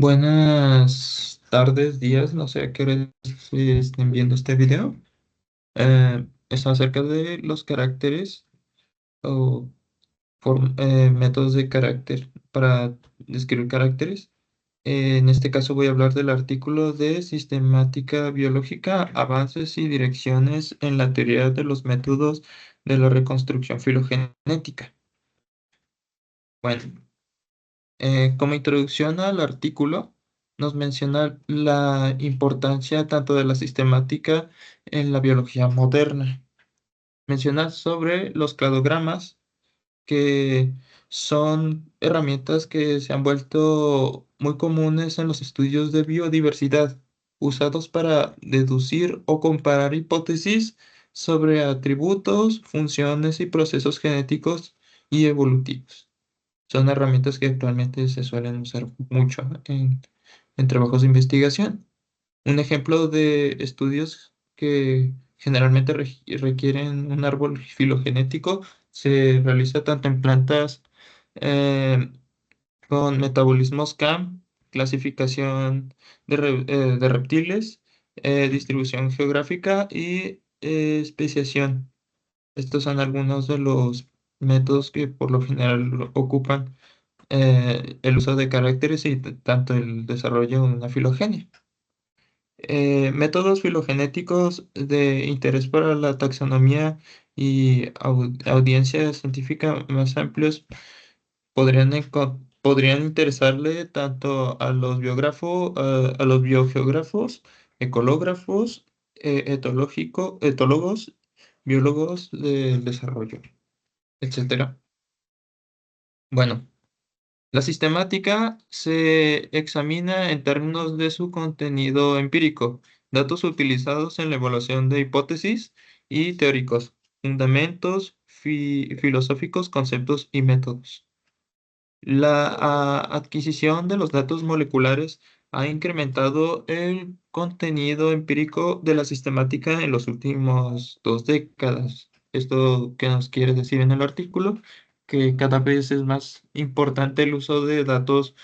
Buenas tardes, días, no sé a qué hora estén viendo este video. Es acerca de los caracteres o métodos de carácter para describir caracteres. En este caso voy a hablar del artículo de Sistemática Biológica, Avances y Direcciones en la Teoría de los Métodos de la Reconstrucción Filogenética. Bueno, como introducción al artículo, nos menciona la importancia tanto de la sistemática en la biología moderna. Menciona sobre los cladogramas, que son herramientas que se han vuelto muy comunes en los estudios de biodiversidad, usados para deducir o comparar hipótesis sobre atributos, funciones y procesos genéticos y evolutivos. Son herramientas que actualmente se suelen usar mucho en trabajos de investigación. Un ejemplo de estudios que generalmente requieren un árbol filogenético se realiza tanto en plantas eh, con metabolismos CAM, clasificación de reptiles, distribución geográfica y especiación. Estos son algunos de los métodos que por lo general ocupan el uso de caracteres y tanto el desarrollo de una filogenia. Métodos filogenéticos de interés para la taxonomía y audiencia científica más amplios podrían interesarle tanto a los biógrafos, a los biogeógrafos, ecológrafos, etólogos, biólogos del desarrollo, etcétera. Bueno. La sistemática se examina en términos de su contenido empírico, datos utilizados en la evaluación de hipótesis y teóricos, fundamentos filosóficos, conceptos y métodos. La adquisición de los datos moleculares ha incrementado el contenido empírico de la sistemática en los últimos 2 décadas. Esto que nos quiere decir en el artículo, que cada vez es más importante el uso de datos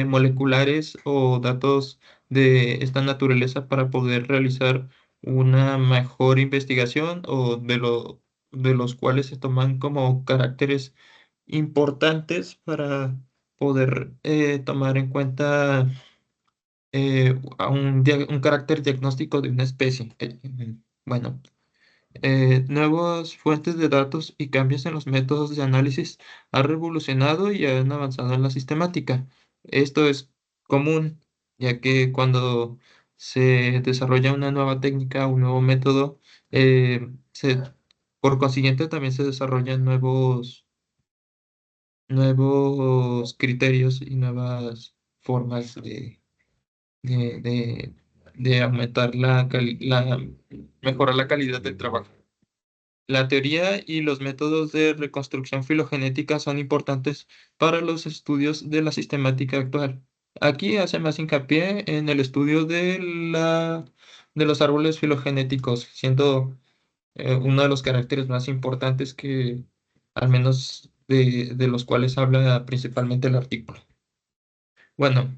moleculares o datos de esta naturaleza para poder realizar una mejor investigación o de los cuales se toman como caracteres importantes para poder tomar en cuenta un carácter diagnóstico de una especie. Bueno, nuevas fuentes de datos y cambios en los métodos de análisis han revolucionado y han avanzado en la sistemática. Esto es común, ya que cuando se desarrolla una nueva técnica, un nuevo método, por consiguiente también se desarrollan nuevos criterios y nuevas formas de, de- de aumentar mejorar la calidad del trabajo. La teoría y los métodos de reconstrucción filogenética son importantes para los estudios de la sistemática actual. Aquí hace más hincapié en el estudio de los árboles filogenéticos, siendo uno de los caracteres más importantes que, al menos de los cuales habla principalmente el artículo. Bueno,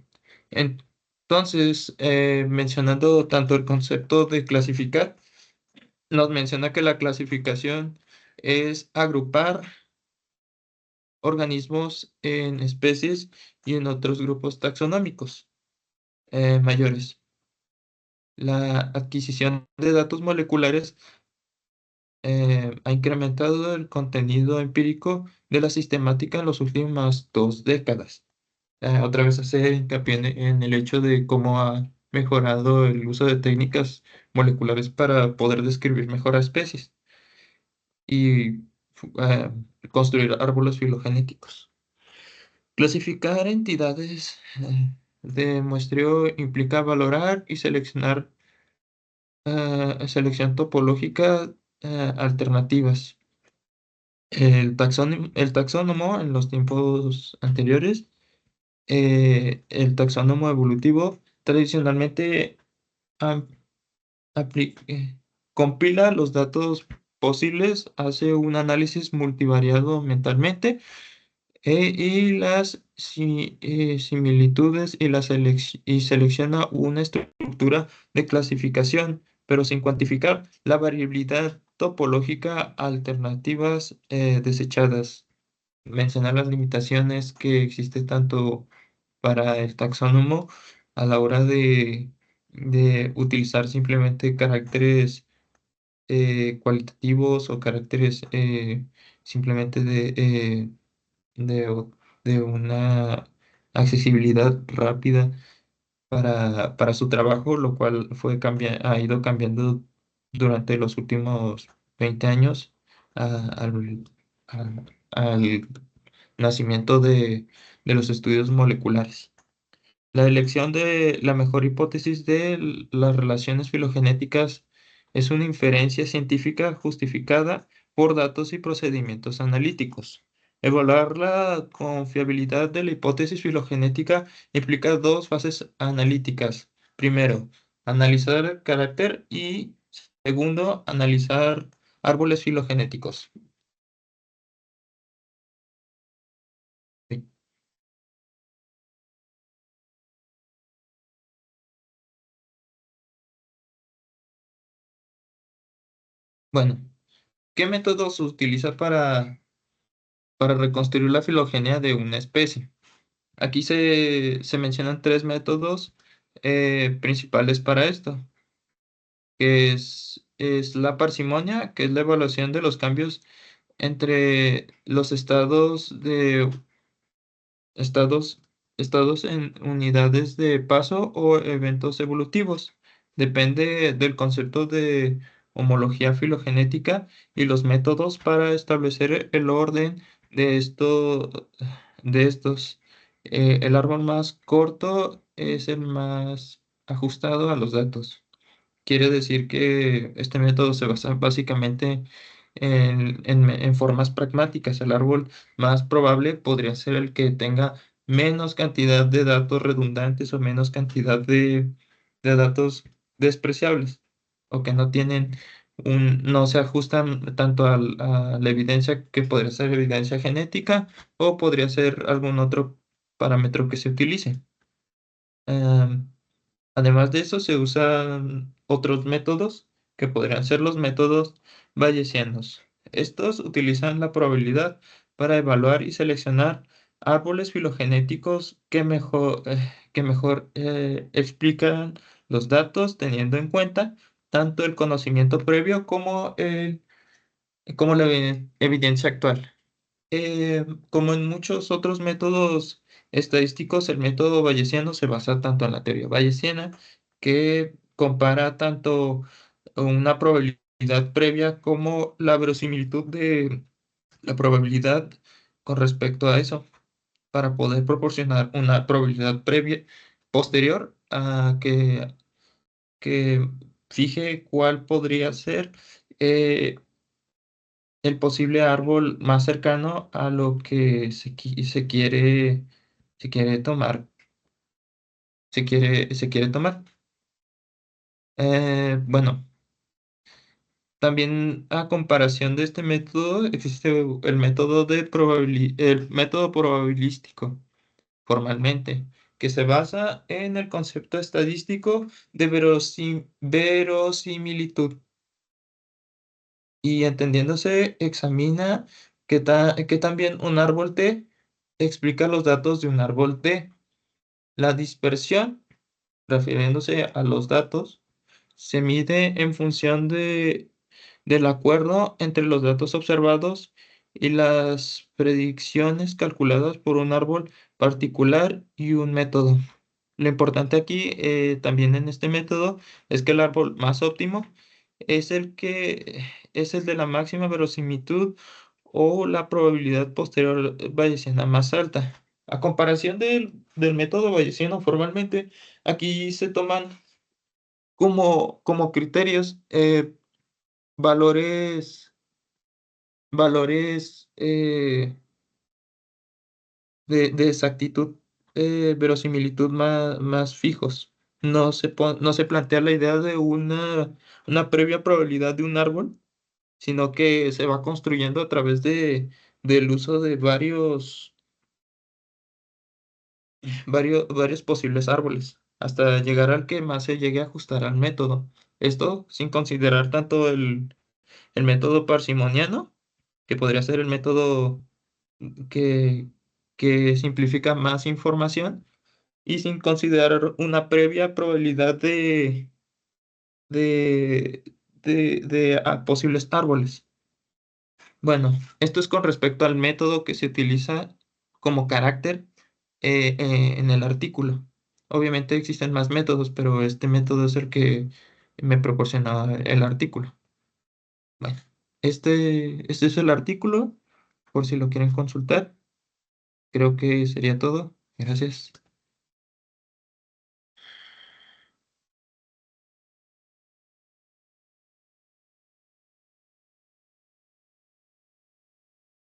entonces, mencionando tanto el concepto de clasificar, nos menciona que la clasificación es agrupar organismos en especies y en otros grupos taxonómicos mayores. La adquisición de datos moleculares ha incrementado el contenido empírico de la sistemática en las últimas 2 décadas. Otra vez hace hincapié en el hecho de cómo ha mejorado el uso de técnicas moleculares para poder describir mejor a especies y construir árboles filogenéticos. Clasificar entidades de muestreo implica valorar y seleccionar selección topológica alternativas. El taxónomo en los tiempos anteriores, el taxónomo evolutivo tradicionalmente am- compila los datos posibles, hace un análisis multivariado mentalmente y las similitudes y, y selecciona una estructura de clasificación, pero sin cuantificar la variabilidad topológica, alternativas desechadas. Mencionar las limitaciones que existe tanto para el taxónomo a la hora de utilizar simplemente caracteres cualitativos o caracteres simplemente de, de una accesibilidad rápida para su trabajo, lo cual ha ido cambiando durante los últimos 20 años al, al nacimiento de los estudios moleculares. La elección de la mejor hipótesis de las relaciones filogenéticas es una inferencia científica justificada por datos y procedimientos analíticos. Evaluar la confiabilidad de la hipótesis filogenética implica dos fases analíticas. Primero, analizar el carácter y segundo, analizar árboles filogenéticos. Sí. Bueno, ¿qué método se utiliza para reconstruir la filogenia de una especie? Aquí se mencionan tres métodos principales para esto, que es la parsimonia, que es la evaluación de los cambios entre los estados, estados en unidades de paso o eventos evolutivos. Depende del concepto de homología filogenética y los métodos para establecer el orden de de estos. El árbol más corto es el más ajustado a los datos. Quiere decir que este método se basa básicamente en formas pragmáticas. El árbol más probable podría ser el que tenga menos cantidad de datos redundantes o menos cantidad de datos despreciables o que no tienen no se ajustan tanto a la evidencia que podría ser evidencia genética o podría ser algún otro parámetro que se utilice. Em, Además de eso, se usan otros métodos que podrían ser los métodos bayesianos. Estos utilizan la probabilidad para evaluar y seleccionar árboles filogenéticos que mejor explican los datos teniendo en cuenta tanto el conocimiento previo como la evidencia actual. Como en muchos otros métodos estadísticos, el método bayesiano se basa tanto en la teoría bayesiana, que compara tanto una probabilidad previa como la verosimilitud de la probabilidad con respecto a eso, para poder proporcionar una probabilidad previa posterior a que fije cuál podría ser eh, el posible árbol más cercano a lo que se quiere tomar, se quiere tomar. Bueno, también a comparación de este método existe el método probabilístico, formalmente, que se basa en el concepto estadístico de verosimilitud y entendiéndose examina que también un árbol T explica los datos de un árbol T. La dispersión, refiriéndose a los datos, se mide en función del acuerdo entre los datos observados y las predicciones calculadas por un árbol particular y un método. Lo importante aquí, también en este método, es que el árbol más óptimo es el de la máxima verosimilitud o la probabilidad posterior bayesiana más alta. A comparación del método bayesiano formalmente, aquí se toman como criterios valores, valores de exactitud, verosimilitud más fijos. No se plantea la idea de una previa probabilidad de un árbol, sino que se va construyendo a través del uso de varios. varios posibles árboles, hasta llegar al que más se llegue a ajustar al método. Esto sin considerar tanto el método parsimoniano, que podría ser el método que, que simplifica más información, y sin considerar una previa probabilidad de, de posibles árboles. Bueno, esto es con respecto al método que se utiliza como carácter en el artículo. Obviamente existen más métodos, pero este método es el que me proporciona el artículo. Bueno, este es el artículo, por si lo quieren consultar. Creo que sería todo. Gracias.